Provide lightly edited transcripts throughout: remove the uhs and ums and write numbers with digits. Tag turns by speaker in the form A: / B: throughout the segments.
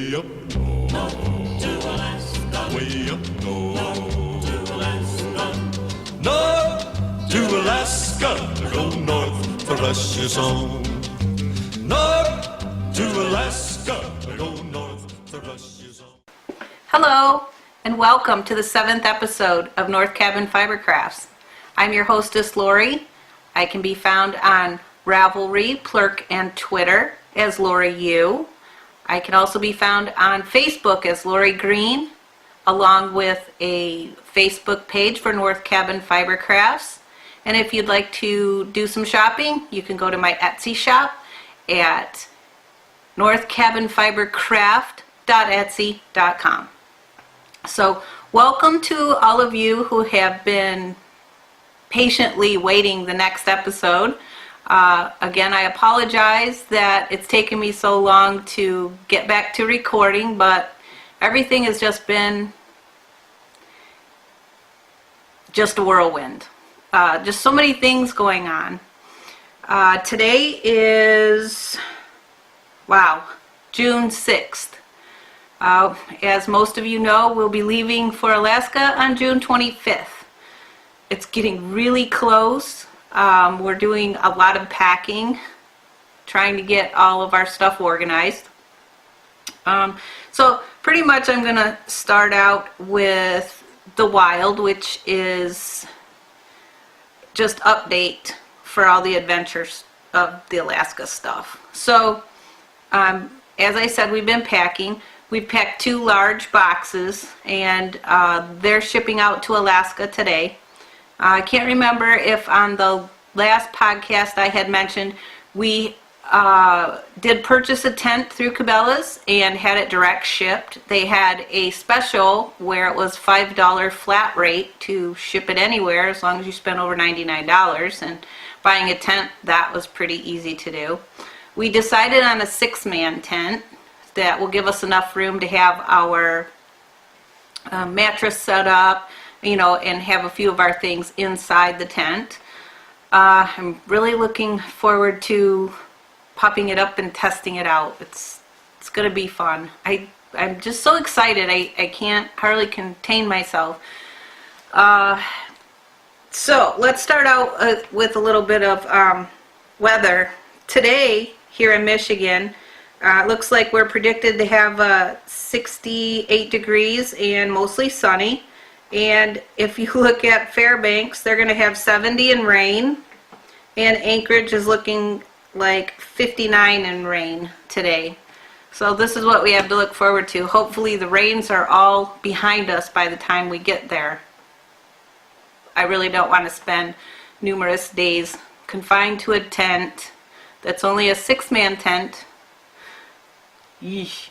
A: Way up north, to Alaska. Way up north, to Alaska. North to Alaska, go north for precious home. North to Alaska, go north for precious home.
B: Hello, and welcome to the 7th episode of North Cabin Fibercrafts. I'm your hostess, Lori. I can be found on Ravelry, Plurk, and Twitter as Lori U. I can also be found on Facebook as Lori Green, along with a Facebook page for North Cabin Fibercrafts. And if you'd like to do some shopping, you can go to my Etsy shop at northcabinfibercraft.etsy.com. So welcome to all of you who have been patiently waiting the next episode. Again, I apologize that it's taken me so long to get back to recording, but everything has just been just a whirlwind. Just so many things going on. Today is, June 6th. As most of you know, we'll be leaving for Alaska on June 25th. It's getting really close. We're doing a lot of packing, trying to get all of our stuff organized. So pretty much I'm going to start out with the wild, which is just update for all the adventures of the Alaska stuff. So as I said, we've been packing. We've packed 2 large boxes, and they're shipping out to Alaska today. I can't remember if on the last podcast I had mentioned we did purchase a tent through Cabela's and had it direct shipped. They had a special where it was $5 flat rate to ship it anywhere as long as you spent over $99, and buying a tent, that was pretty easy to do. We decided on a 6-man tent that will give us enough room to have our mattress set up, and have a few of our things inside the tent. I'm really looking forward to popping it up and testing it out. It's going to be fun. I'm just so excited. I can't hardly contain myself. So let's start out with a little bit of weather. Today here in Michigan, it looks like we're predicted to have 68 degrees and mostly sunny. And if you look at Fairbanks, they're going to have 70 in rain, and Anchorage is looking like 59 in rain today. So this is what we have to look forward to. Hopefully the rains are all behind us by the time we get there. I really don't want to spend numerous days confined to a tent that's only a 6-man tent. Yeesh.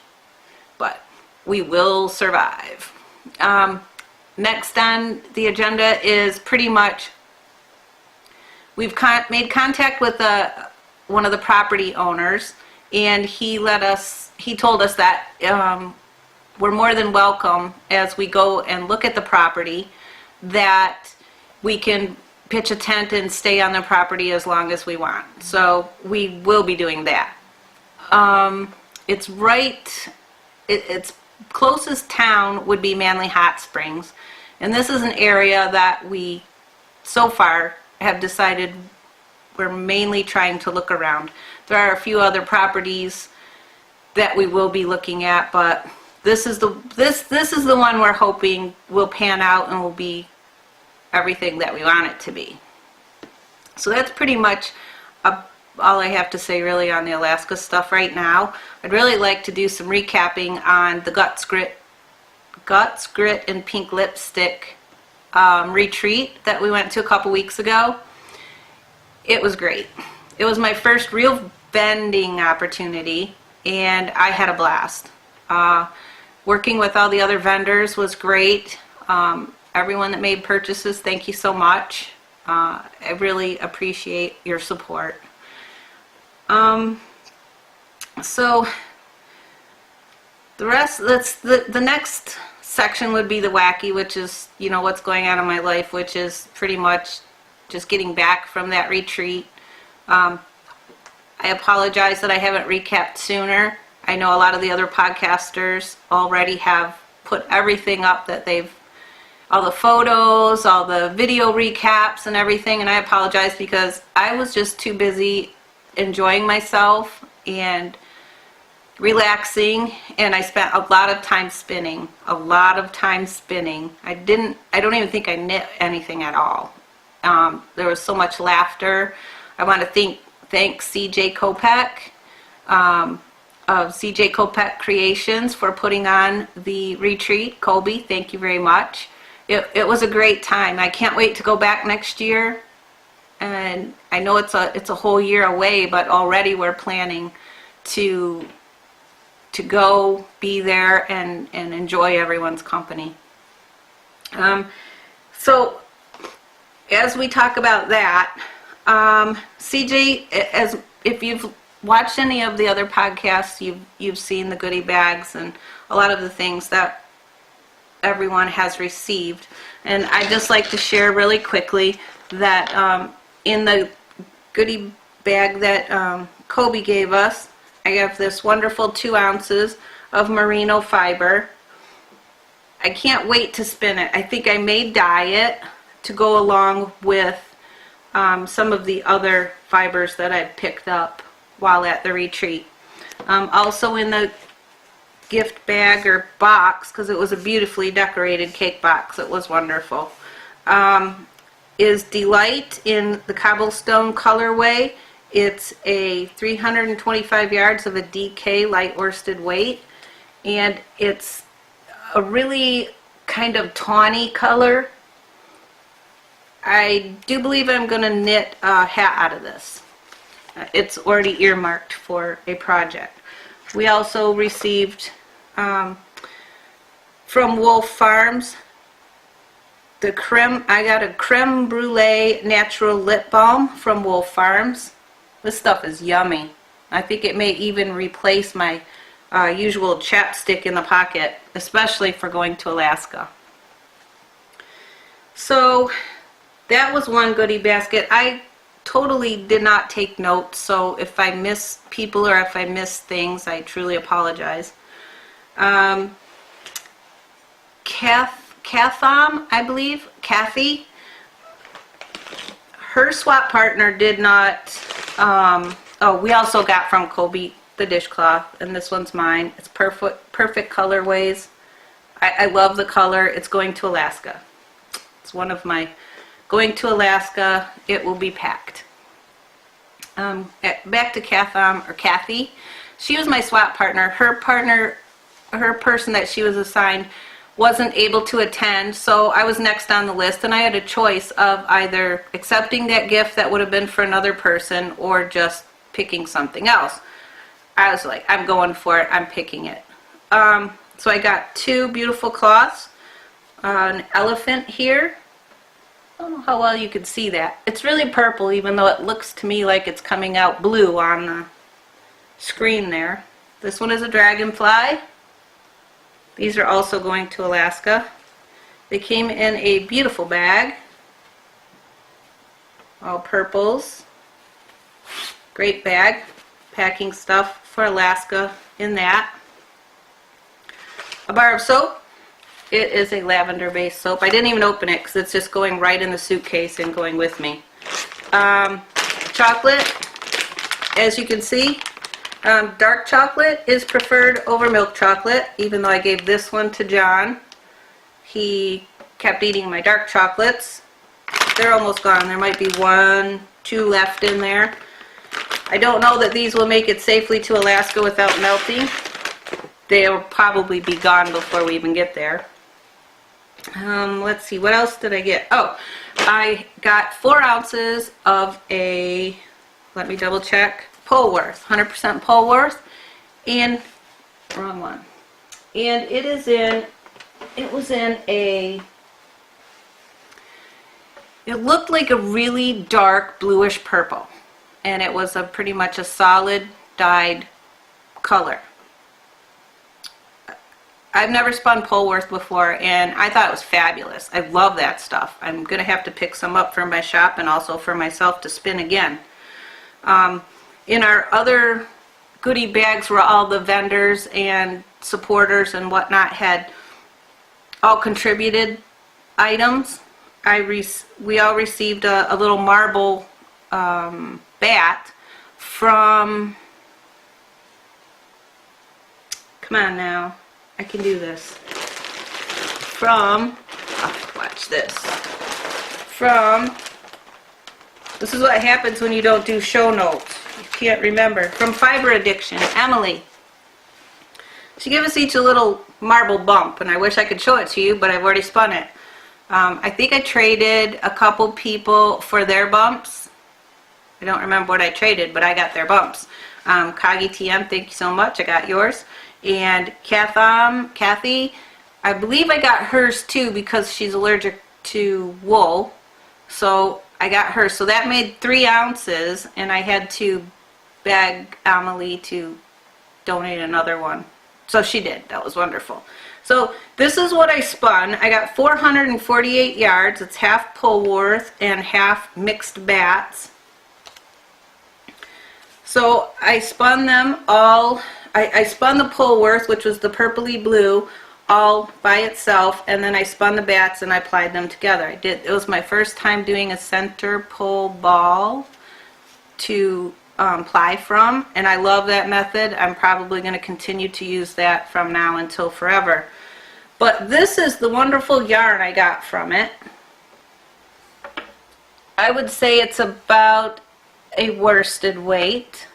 B: But we will survive. Next on the agenda is pretty much, we've made contact with one of the property owners, and he told us that we're more than welcome as we go and look at the property, that we can pitch a tent and stay on the property as long as we want. So we will be doing that. Its closest town would be Manly Hot Springs, and this is an area that we so far have decided we're mainly trying to look around. There are a few other properties that we will be looking at, but this is the one we're hoping will pan out and will be everything that we want it to be. So that's pretty much all I have to say really on the Alaska stuff right now. I'd really like to do some recapping on the Guts, Grit, and Pink Lipstick retreat that we went to a couple weeks ago. It was great. It was my first real vending opportunity, and I had a blast. Working with all the other vendors was great. Everyone that made purchases, thank you so much. I really appreciate your support. So the rest, the next section would be the wacky, which is, what's going on in my life, which is pretty much just getting back from that retreat. I apologize that I haven't recapped sooner. I know a lot of the other podcasters already have put everything up that all the photos, all the video recaps and everything, and I apologize because I was just too busy enjoying myself and relaxing, and I spent a lot of time spinning. I don't even think I knit anything at all. There was so much laughter. I want to thank CJ Kopek of CJ Kopek Creations for putting on the retreat. Kobe, thank you very much. It was a great time. I can't wait to go back next year, and I know it's a whole year away, but already we're planning to go be there and enjoy everyone's company. So as we talk about that, CJ, if you've watched any of the other podcasts, you've seen the goodie bags and a lot of the things that everyone has received. And I'd just like to share really quickly that in the goodie bag that Kobe gave us, I have this wonderful 2 ounces of merino fiber. I can't wait to spin it. I think I may dye it to go along with some of the other fibers that I picked up while at the retreat. Also in the gift bag or box, because it was a beautifully decorated cake box, it was wonderful, is Delight in the cobblestone colorway. It's a 325 yards of a DK light worsted weight, and it's a really kind of tawny color. I do believe I'm going to knit a hat out of this. It's already earmarked for a project. We also received from Wolf Farms I got a creme brulee natural lip balm from Wolf Farms. This stuff is yummy. I think it may even replace my usual chapstick in the pocket, especially for going to Alaska. So that was one goodie basket. I totally did not take notes, so if I miss people or if I miss things, I truly apologize. Katham, I believe, Kathy, her swap partner did not, oh, we also got from Kobe the dishcloth, and this one's mine. It's perfect colorways. I love the color. It's going to Alaska. It's one of my, going to Alaska, it will be packed. Back to Katham, or Kathy. She was my swap partner. Her person that she was assigned wasn't able to attend, so I was next on the list, and I had a choice of either accepting that gift that would have been for another person or just picking something else. I was like, I'm going for it, I'm picking it. So I got 2 beautiful cloths, an elephant here. I don't know how well you can see that. It's really purple, even though it looks to me like it's coming out blue on the screen there. This one is a dragonfly. These are also going to Alaska. They came in a beautiful bag. All purples. Great bag. Packing stuff for Alaska in that. A bar of soap. It is a lavender based soap. I didn't even open it because it's just going right in the suitcase and going with me. Chocolate. As you can see, dark chocolate is preferred over milk chocolate, even though I gave this one to John. He kept eating my dark chocolates. They're almost gone. There might be 1, 2 left in there. I don't know that these will make it safely to Alaska without melting. They'll probably be gone before we even get there. Let's see, what else did I get? Oh, I got 4 ounces of a, let me double check, Polworth, 100% Polworth, and, wrong one, and it was in a, it looked like a really dark bluish purple, and it was pretty much a solid dyed color. I've never spun Polworth before, and I thought it was fabulous. I love that stuff. I'm going to have to pick some up for my shop and also for myself to spin again. In our other goodie bags where all the vendors and supporters and whatnot had all contributed items. We all received a little marble bat from, come on now, I can do this, from, oh, watch this, this is what happens when you don't do show notes. You can't remember. From Fiber Addiction, Emily. She gave us each a little marble bump, and I wish I could show it to you, but I've already spun it. I think I traded a couple people for their bumps. I don't remember what I traded, but I got their bumps. Kagi TM, thank you so much. I got yours. And Kathy, I believe I got hers too because she's allergic to wool. So I got hers. So that made 3 ounces, and I had to beg Amelie to donate another one. So she did. That was wonderful. So this is what I spun. I got 448 yards. It's half Polworth and half mixed bats. So I spun them all. I spun the Polworth, which was the purpley blue, all by itself, and then I spun the bats and I applied them together. It was my first time doing a center pull ball to ply from, and I love that method. I'm probably going to continue to use that from now until forever. But this is the wonderful yarn I got from it. I would say it's about a worsted weight.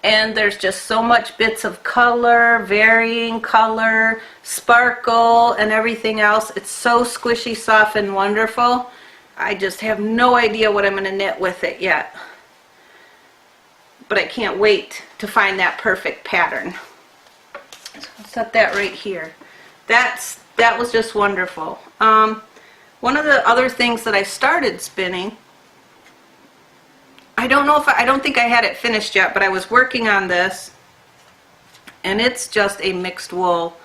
B: And there's just so much bits of color, varying color, sparkle, and everything else. It's so squishy, soft, and wonderful. I just have no idea what I'm going to knit with it yet. But I can't wait to find that perfect pattern. So I'll set that right here. That was just wonderful. One of the other things that I started spinning, I don't think I had it finished yet, but I was working on this, and it's just a mixed wool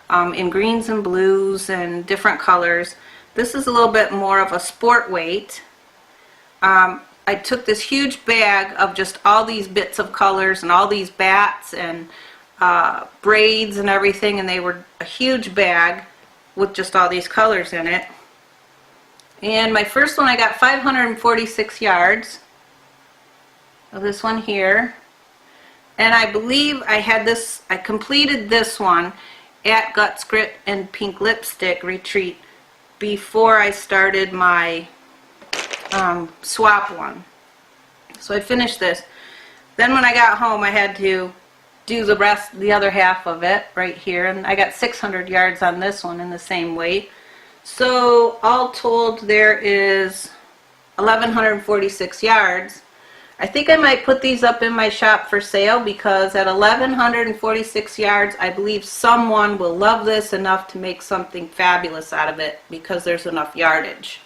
B: in greens and blues and different colors. This is a little bit more of a sport weight. I took this huge bag of just all these bits of colors and all these bats and braids and everything, and they were a huge bag with just all these colors in it. And my first one, I got 546 yards of this one here, and I believe I completed this one at Guts Grit and Pink Lipstick Retreat before I started my swap one. So I finished this. Then when I got home, I had to do the other half of it right here, and I got 600 yards on this one in the same weight. So all told, there is 1,146 yards. I think I might put these up in my shop for sale because at 1,146 yards, I believe someone will love this enough to make something fabulous out of it because there's enough yardage.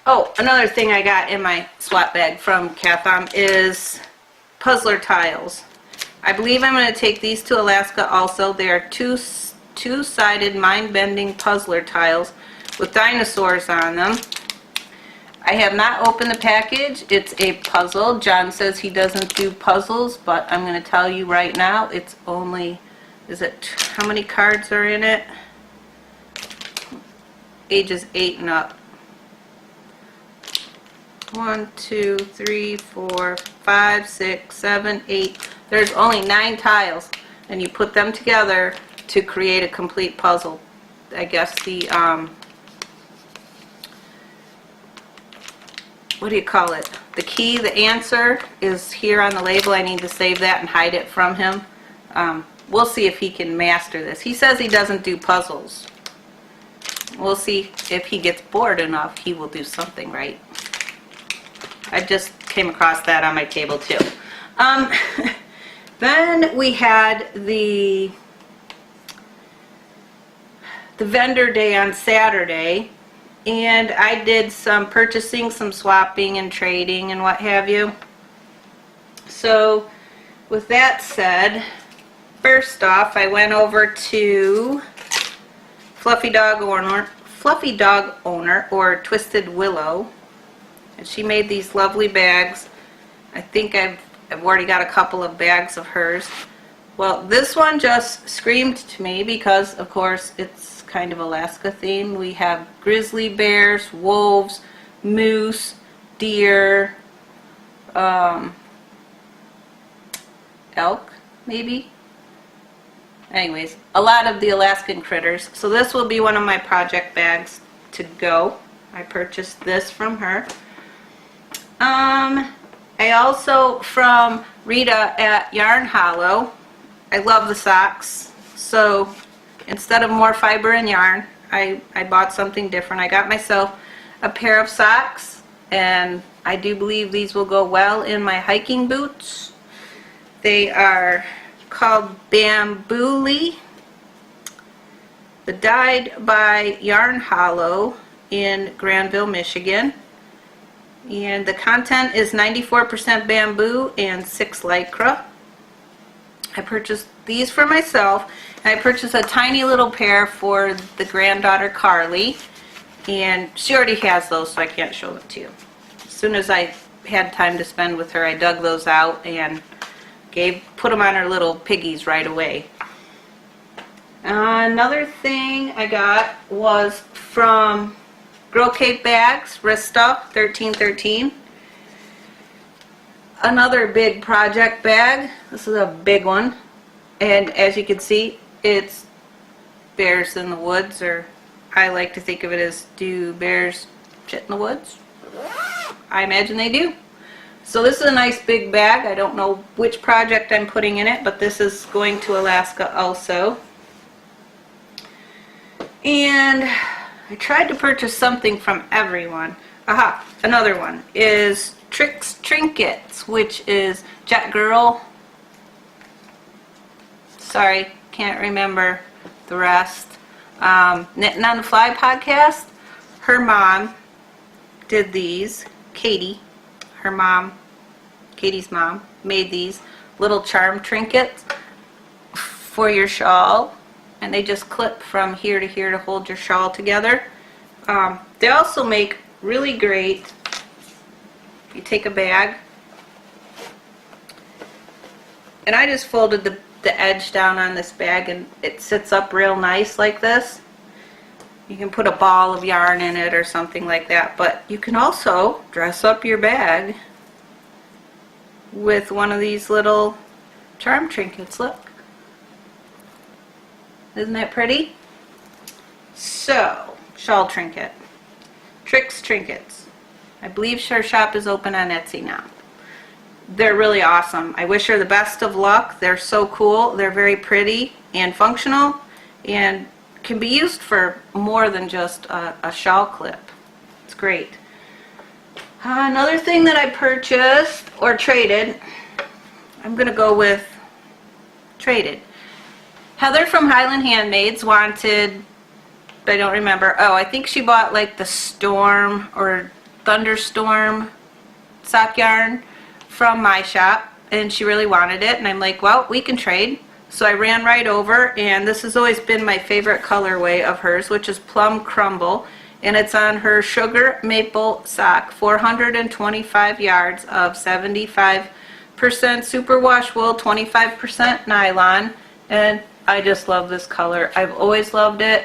B: Oh, another thing I got in my swap bag from Katham is puzzler tiles. I believe I'm going to take these to Alaska also. They are two-sided mind-bending puzzler tiles with dinosaurs on them. I have not opened the package. It's a puzzle. John says he doesn't do puzzles, but I'm going to tell you right now, it's only, how many cards are in it? Ages 8 and up. 1, 2, 3, 4, 5, 6, 7, 8. There's only 9 tiles, and you put them together to create a complete puzzle. I guess the, what do you call it? The key, the answer is here on the label. I need to save that and hide it from him. We'll see if he can master this. He says he doesn't do puzzles. We'll see if he gets bored enough, he will do something right. I just came across that on my table too. Then we had the vendor day on Saturday, and I did some purchasing, some swapping and trading and what have you. So with that said, first off, I went over to Fluffy Dog Owner or Twisted Willow, and she made these lovely bags I think I've already got a couple of bags of hers. Well, this one just screamed to me because, of course, it's kind of Alaska themed. We have grizzly bears, wolves, moose, deer, elk, maybe. Anyways, a lot of the Alaskan critters. So this will be one of my project bags to go. I purchased this from her. I also, from Rita at Yarn Hollow, I love the socks. So instead of more fiber and yarn, I bought something different. I got myself a pair of socks, and I do believe these will go well in my hiking boots. They are called Bambooly. They're dyed by Yarn Hollow in Granville, Michigan. And the content is 94% bamboo and 6 lycra. I purchased these for myself, and I purchased a tiny little pair for the granddaughter Carly, and she already has those, so I can't show them to you. As soon as I had time to spend with her, I dug those out and put them on her little piggies right away. Another thing I got was from Girl Cave Bags, Rista 1313. Another big project bag. This is a big one, and as you can see, it's bears in the woods, or I like to think of it as, do bears shit in the woods? I imagine they do. So this is a nice big bag. I don't know which project I'm putting in it, but this is going to Alaska also. And I tried to purchase something from everyone. Aha, another one is Tricks Trinkets, which is Jet Girl. Sorry, can't remember the rest. Knitting on the Fly podcast, her mom did these. Katie, Katie's mom, made these little charm trinkets for your shawl, and they just clip from here to here to hold your shawl together. They also make really great, you take a bag, and I just folded the edge down on this bag, and it sits up real nice like this. You can put a ball of yarn in it or something like that, but you can also dress up your bag with one of these little charm trinkets. Look. Isn't that pretty? So, shawl trinket. Tricks Trinkets. I believe her shop is open on Etsy now. They're really awesome. I wish her the best of luck. They're so cool. They're very pretty and functional, and can be used for more than just a shawl clip. It's great. Another thing that I purchased or traded, I'm going to go with traded. Heather from Highland Handmaids wanted, I don't remember, oh, I think she bought like the Storm or Thunderstorm sock yarn from my shop, and she really wanted it, and I'm like, well, we can trade. So I ran right over, and this has always been my favorite colorway of hers, which is Plum Crumble, and it's on her Sugar Maple sock, 425 yards of 75% superwash wool, 25% nylon, and I just love this color. I've always loved it,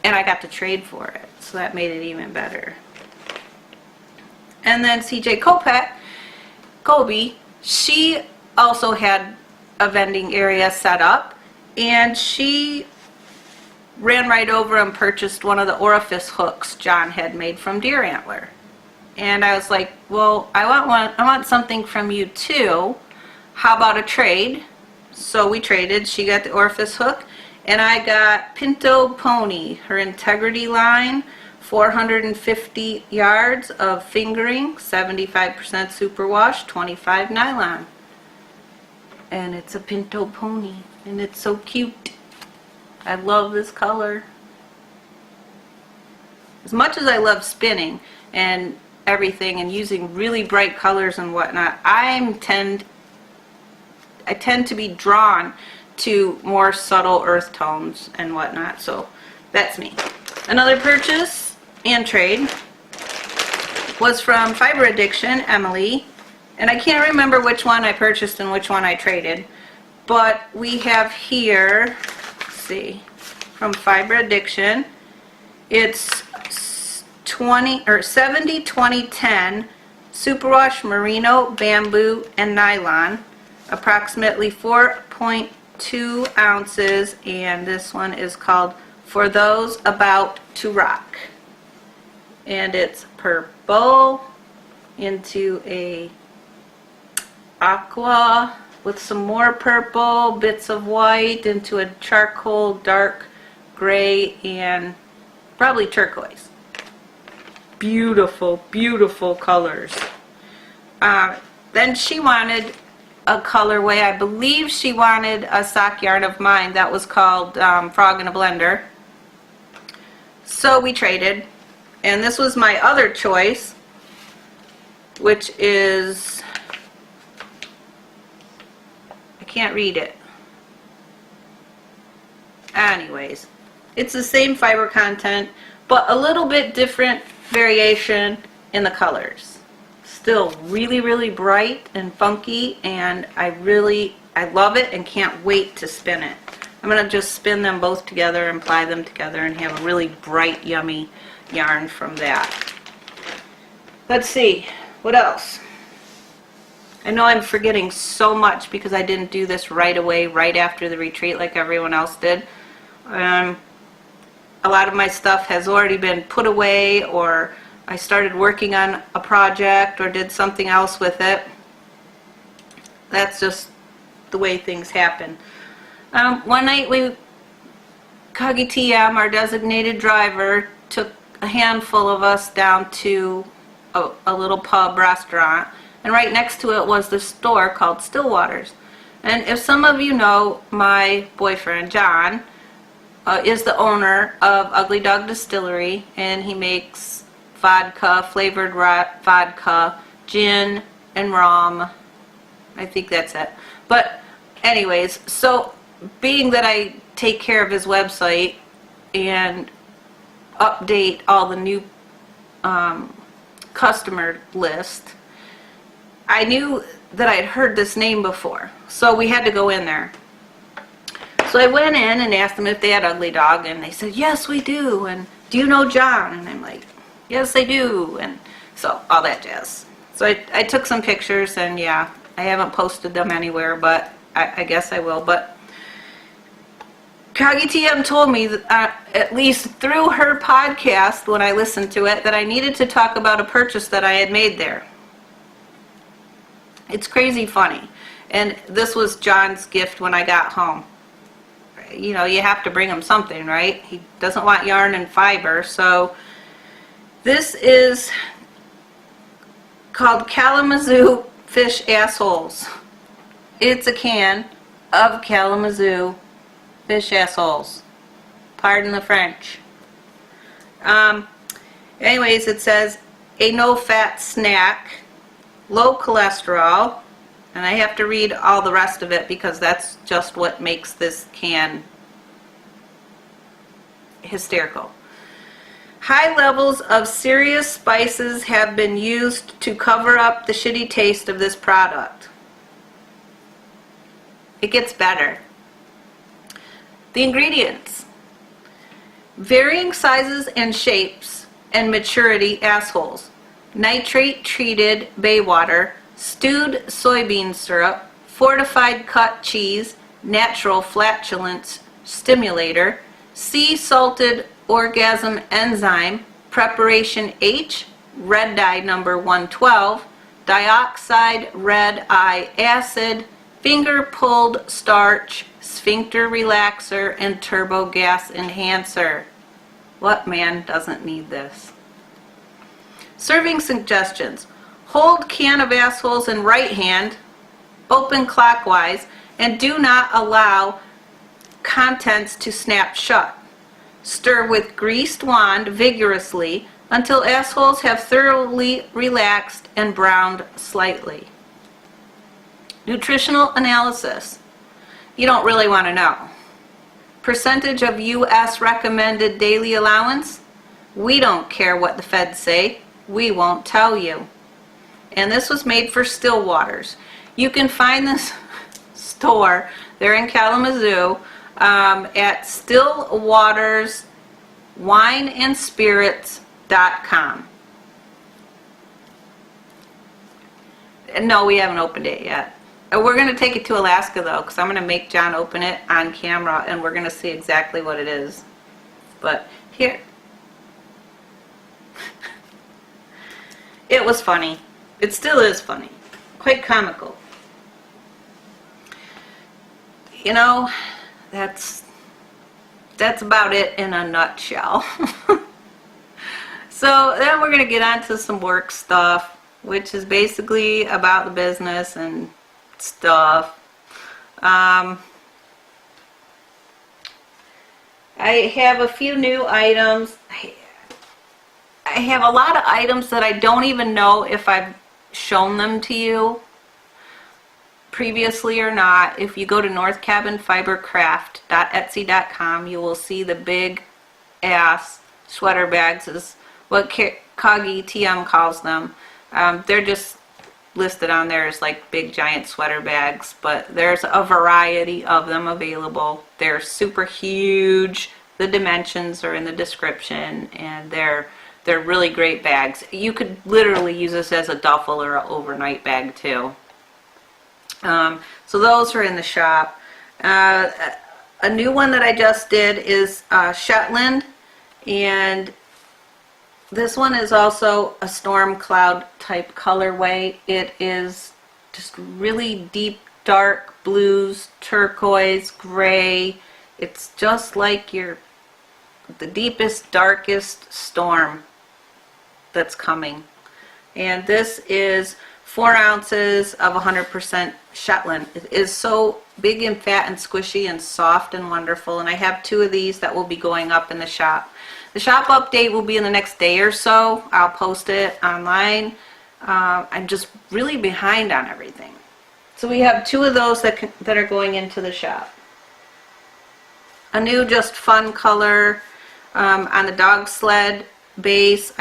B: and I got to trade for it, so that made it even better. And then CJ Colby, she also had a vending area set up, and she ran right over and purchased one of the orifice hooks John had made from deer antler. And I was like, well, I want something from you too. How about a trade? So we traded. She got the orifice hook, and I got Pinto Pony, her Integrity line, 450 yards of fingering, 75% superwash, 25 nylon. And it's a Pinto Pony, and it's so cute. I love this color. As much as I love spinning and everything and using really bright colors and whatnot, I tend to be drawn to more subtle earth tones and whatnot, so that's me. Another purchase and trade was from Fiber Addiction, Emily. And I can't remember which one I purchased and which one I traded. But we have here, let's see, from Fiber Addiction, it's 70-20-10 superwash merino, bamboo, and nylon, approximately 4.2 ounces, and this one is called For Those About to Rock. And it's purple into a aqua with some more purple, bits of white into a charcoal, dark gray, and probably turquoise. Beautiful, beautiful colors. Then she wanted a colorway. I believe she wanted a sock yarn of mine that was called Frog in a Blender. So we traded. And this was my other choice, which is, I can't read it. Anyways, it's the same fiber content, but a little bit different variation in the colors. Still really, really bright and funky, and I love it and can't wait to spin it. I'm going to just spin them both together and ply them together and have a really bright, yummy yarn from that. Let's see, what else? I know I'm forgetting so much because I didn't do this right away, right after the retreat like everyone else did. A lot of my stuff has already been put away, or I started working on a project or did something else with it. That's just the way things happen. One night Kagi TM, our designated driver, took a handful of us down to a little pub restaurant, and right next to it was the store called Stillwater's. And if some of you know, my boyfriend John is the owner of Ugly Dog Distillery, and he makes vodka, flavored vodka, gin, and rum. I think that's it. But anyways, so being that I take care of his website and update all the new customer list, I knew that I'd heard this name before, so we had to go in there. So I went in and asked them if they had Ugly Dog, and they said, yes, we do, and do you know John? And I'm like, yes, I do, and so all that jazz. So I took some pictures, and yeah, I haven't posted them anywhere, but I guess I will. But Kagi TM told me that, at least through her podcast when I listened to it, that I needed to talk about a purchase that I had made there. It's crazy funny. And this was John's gift when I got home. You know, you have to bring him something, right? He doesn't want yarn and fiber, so this is called Kalamazoo Fish Assholes. It's a can of Kalamazoo fish assholes. Pardon the French. Anyways, it says a no-fat snack, low cholesterol, and I have to read all the rest of it because that's just what makes this can hysterical. High levels of serious spices have been used to cover up the shitty taste of this product. It gets better. The ingredients: varying sizes and shapes and maturity assholes, nitrate treated bay water, stewed soybean syrup, fortified cut cheese, natural flatulence stimulator, sea salted orgasm enzyme, preparation H, red dye number 112, dioxide red eye acid, finger pulled starch, sphincter relaxer, and turbo gas enhancer. What man doesn't need this? Serving suggestions: hold can of assholes in right hand, open clockwise, and do not allow contents to snap shut. Stir with greased wand vigorously until assholes have thoroughly relaxed and browned slightly. Nutritional analysis. You don't really want to know. Percentage of U.S. recommended daily allowance. We don't care what the feds say. we won't tell you. And this was made for Stillwaters. You can find this store, they're in Kalamazoo, at stillwaterswineandspirits.com. No, we haven't opened it yet. We're going to take it to Alaska though, because I'm going to make John open it on camera and we're going to see exactly what it is. But here, it was funny. It still is funny. Quite comical. You know, that's about it in a nutshell. So then we're going to get on to some work stuff, which is basically about the business and stuff. I have a few new items. I have a lot of items that I don't even know if I've shown them to you previously or not. If you go to northcabinfibercraft.etsy.com, you will see the big ass sweater bags, is what Kagi TM calls them. They're just listed on there as like big giant sweater bags, but there's a variety of them available. They're super huge. The dimensions are in the description, and they're really great bags. You could literally use this as a duffel or an overnight bag too. So those are in the shop. A new one that I just did is Shetland, and this one is also a storm cloud type colorway. It is just really deep dark blues, turquoise, gray. It's just like the deepest, darkest storm that's coming. And this is 4 ounces of 100% Shetland. It is so big and fat and squishy and soft and wonderful, and I have 2 of these that will be going up in the shop. The shop update will be in the next day or so. I'll post it online. I'm just really behind on everything. So we have 2 of those that are going into the shop. A new just fun color on the dog sled base.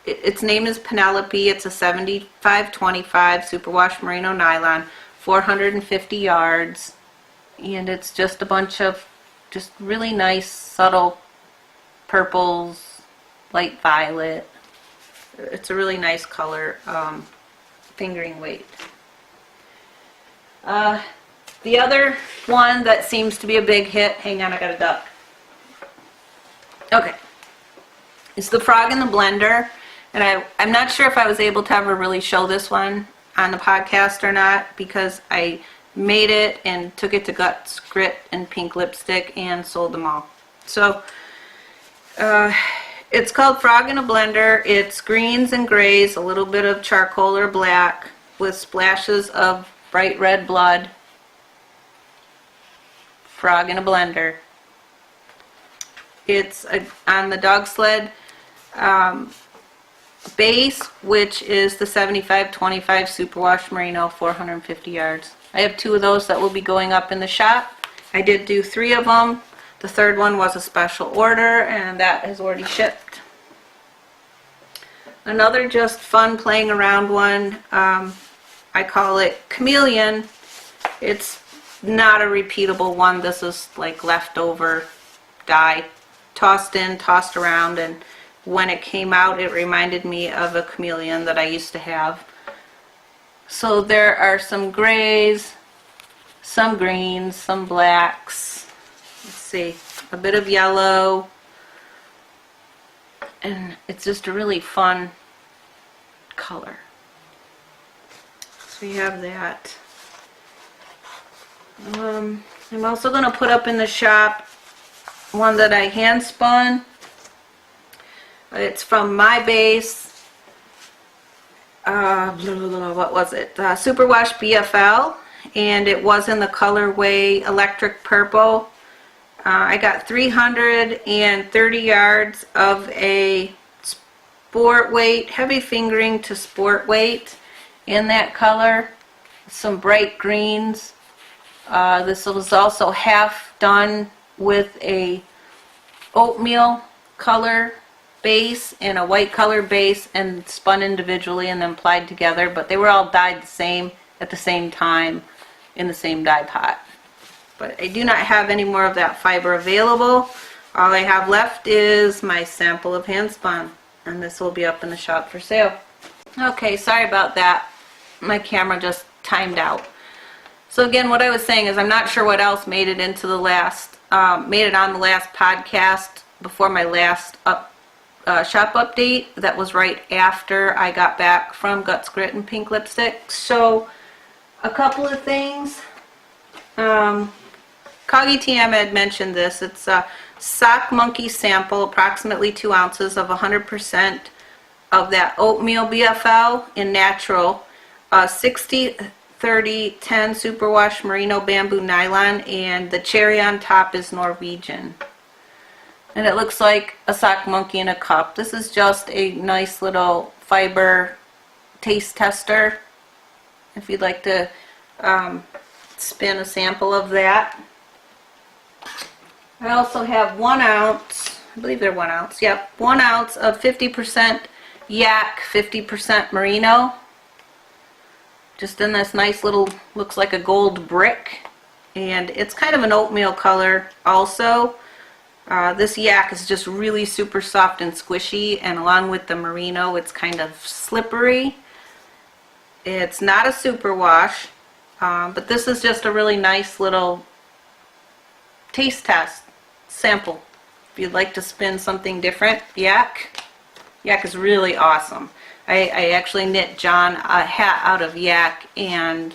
B: Its name is Penelope. It's a 75/25 superwash merino nylon, 450 yards, and it's just a bunch of just really nice subtle purples, light violet. It's a really nice color, fingering weight. The other one that seems to be a big hit, hang on, I got a duck. Okay, it's the Frog in the Blender, and I'm not sure if I was able to ever really show this one on the podcast or not, because I made it and took it to Guts Grit and pink lipstick and sold them all. So it's called Frog in a Blender. It's greens and grays, a little bit of charcoal or black with splashes of bright red blood. Frog in a Blender. It's on the dog sled base, which is the 75/25 superwash merino, 450 yards. I have 2 of those that will be going up in the shop. I did do 3 of them. The 3rd one was a special order, and that has already shipped. Another just fun playing around one, I call it Chameleon. It's not a repeatable one. This is like leftover dye, tossed in, tossed around, and when it came out it reminded me of a chameleon that I used to have. So there are some grays, some greens, some blacks, let's see, a bit of yellow, and it's just a really fun color. So we have that. I'm also going to put up in the shop one that I hand spun. It's from my base. What was it? Superwash BFL, and it was in the colorway Electric Purple. I got 330 yards of a sport weight, heavy fingering to sport weight in that color. Some bright greens. This was also half done with a oatmeal color base and a white color base and spun individually and then plied together, but they were all dyed the same at the same time in the same dye pot. But I do not have any more of that fiber available. All I have left is my sample of hand spun, and this will be up in the shop for sale. Okay, sorry about that. My camera just timed out. So again, what I was saying is I'm not sure what else made it into the last, made it on the last podcast before my last shop update. That was right after I got back from Guts, Grit, and Pink Lipstick. So a couple of things. Coggy TM had mentioned this. It's a Sock Monkey sample, approximately 2 ounces of 100% of that oatmeal BFL in natural, 60-30-10 superwash merino bamboo nylon, and the cherry on top is Norwegian. And it looks like a sock monkey in a cup. This is just a nice little fiber taste tester. If you'd like to spin a sample of that. I also have 1 ounce, I believe they're 1 ounce, yep, 1 ounce of 50% yak, 50% merino. Just in this nice little, looks like a gold brick. And it's kind of an oatmeal color also. This yak is just really super soft and squishy, and along with the merino, it's kind of slippery. It's not a super wash, but this is just a really nice little taste test sample. If you'd like to spin something different, yak is really awesome. I actually knit John a hat out of yak, and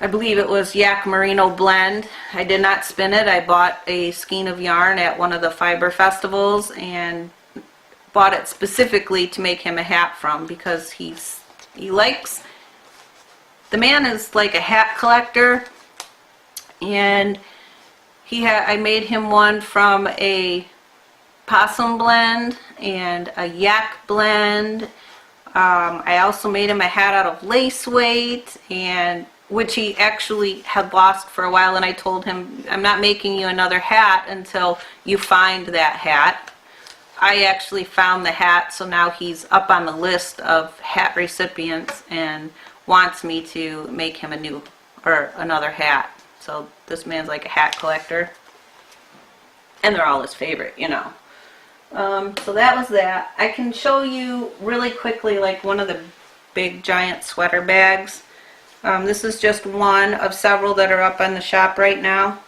B: I believe it was yak merino blend. I did not spin it. I bought a skein of yarn at one of the fiber festivals and bought it specifically to make him a hat from, because he likes, the man is like a hat collector, and I made him one from a possum blend and a yak blend. I also made him a hat out of lace weight, and which he actually had lost for a while, and I told him, I'm not making you another hat until you find that hat. I actually found the hat, so now he's up on the list of hat recipients and wants me to make him another hat. So this man's like a hat collector, and they're all his favorite, you know. So that was that. I can show you really quickly like one of the big giant sweater bags. This is just one of several that are up on the shop right now.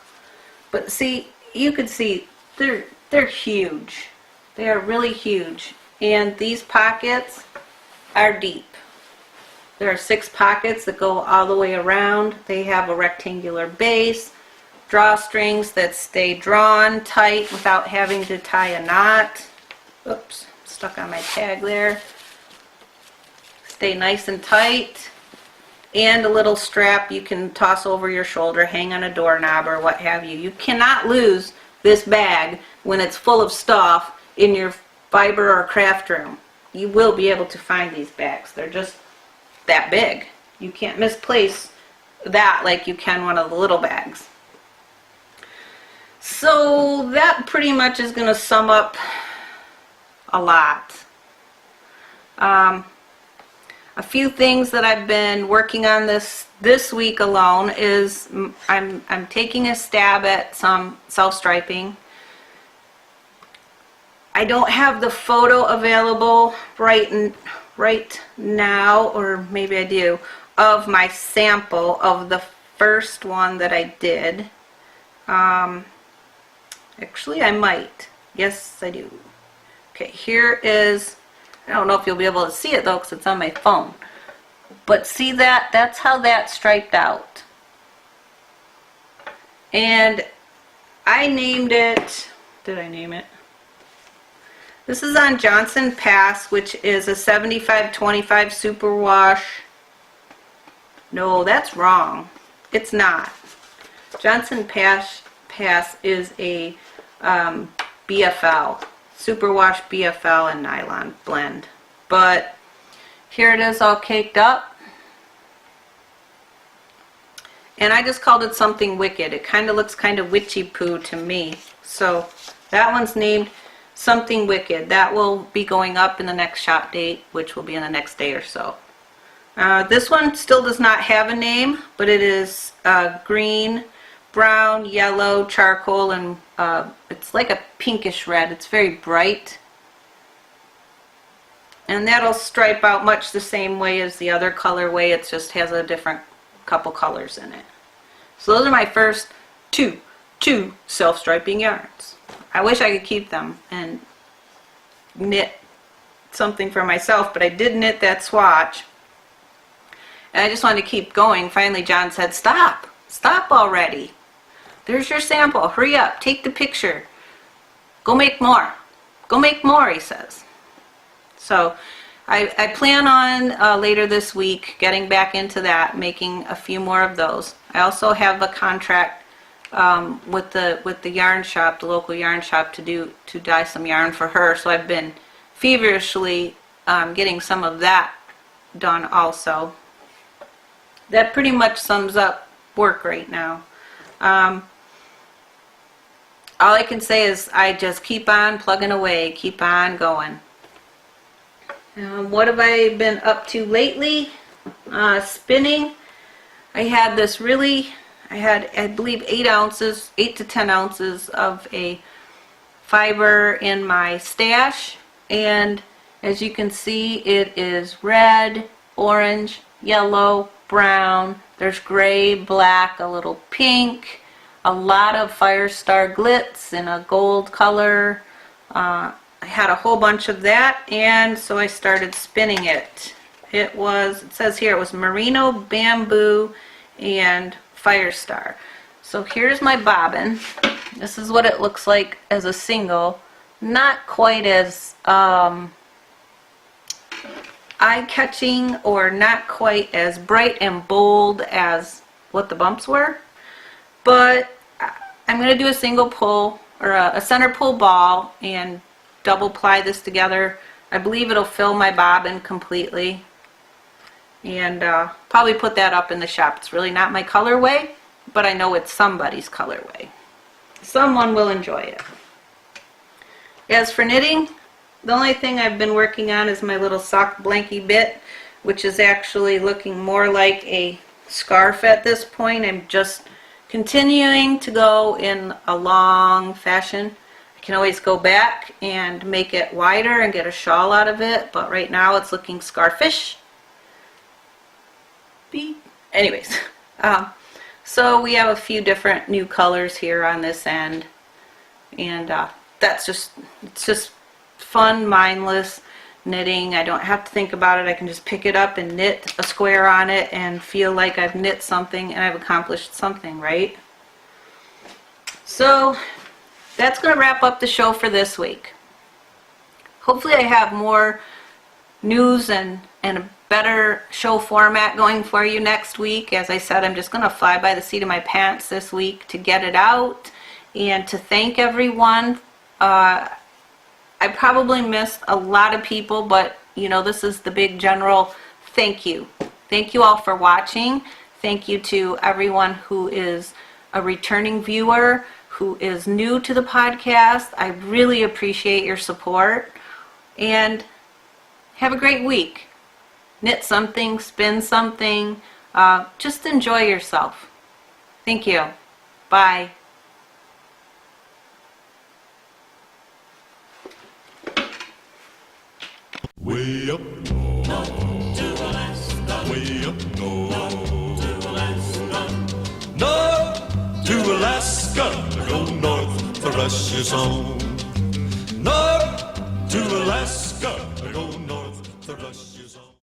B: But see, you can see they're huge. They are really huge. And these pockets are deep. There are 6 pockets that go all the way around. They have a rectangular base, drawstrings that stay drawn tight without having to tie a knot. Oops, stuck on my tag there. Stay nice and tight. And a little strap you can toss over your shoulder, hang on a doorknob or what have you. You cannot lose this bag when it's full of stuff in your fiber or craft room. You will be able to find these bags. They're just that big. You can't misplace that like you can one of the little bags. So that pretty much is going to sum up a lot. A few things that I've been working on this week alone is I'm taking a stab at some self-striping. I don't have the photo available right now, or maybe I do, of my sample of the first one that I did. Actually, I might. Yes, I do. Okay, here is, I don't know if you'll be able to see it though because it's on my phone. But see that? That's how that striped out. And I named it, did I name it? This is on Johnson Pass, which is a 75-25 superwash. No, that's wrong. It's not. Johnson Pass is a BFL, superwash BFL and nylon blend. But here it is all caked up. And I just called it something wicked. It kind of looks kind of witchy poo to me. So that one's named Something Wicked. That will be going up in the next shop date, which will be in the next day or so. This one still does not have a name, but it is green, brown, yellow, charcoal, and it's like a pinkish red. It's very bright. And that'll stripe out much the same way as the other colorway. It just has a different couple colors in it. So those are my first two self-striping yarns. I wish I could keep them and knit something for myself, but I did knit that swatch. And I just wanted to keep going. Finally, John said, stop already. There's your sample. Hurry up, take the picture. Go make more. Go make more, he says. So I plan on later this week getting back into that, making a few more of those. I also have a contract with the yarn shop, the local yarn shop, to dye some yarn for her. So I've been feverishly getting some of that done also. That pretty much sums up work right now. All I can say is I just keep on plugging away, keep on going. What have I been up to lately? Spinning. I had I believe 8 to 10 ounces of a fiber in my stash, and as you can see, it is red, orange, yellow, brown, there's gray, black, a little pink, a lot of Firestar glitz in a gold color. I had a whole bunch of that, and so I started spinning it. It says here it was merino, bamboo, and Firestar. So here's my bobbin. This is what it looks like as a single. Not quite as eye-catching or not quite as bright and bold as what the bumps were, but I'm going to do a single pull or a center pull ball and double ply this together. I believe it'll fill my bobbin completely, and probably put that up in the shop. It's really not my colorway, but I know it's somebody's colorway. Someone will enjoy it. As for knitting, the only thing I've been working on is my little sock blankie bit, which is actually looking more like a scarf at this point. I'm just continuing to go in a long fashion. I can always go back and make it wider and get a shawl out of it, but right now it's looking scarfish. Anyways, so we have a few different new colors here on this end, and it's just fun, mindless knitting. I don't have to think about it. I can just pick it up and knit a square on it and feel like I've knit something and I've accomplished something, right? So that's going to wrap up the show for this week. Hopefully I have more news and a better show format going for you next week. As I said, I'm just going to fly by the seat of my pants this week to get it out and to thank everyone. I probably missed a lot of people, but you know, this is the big general thank you. Thank you all for watching. Thank you to everyone who is a returning viewer, who is new to the podcast. I really appreciate your support, and have a great week. Knit something, spin something, just enjoy yourself. Thank you. Bye.
A: Way up north to Alaska, way up north to Alaska, north to Alaska, go north, thrush your song. North to Alaska, go north, thrush your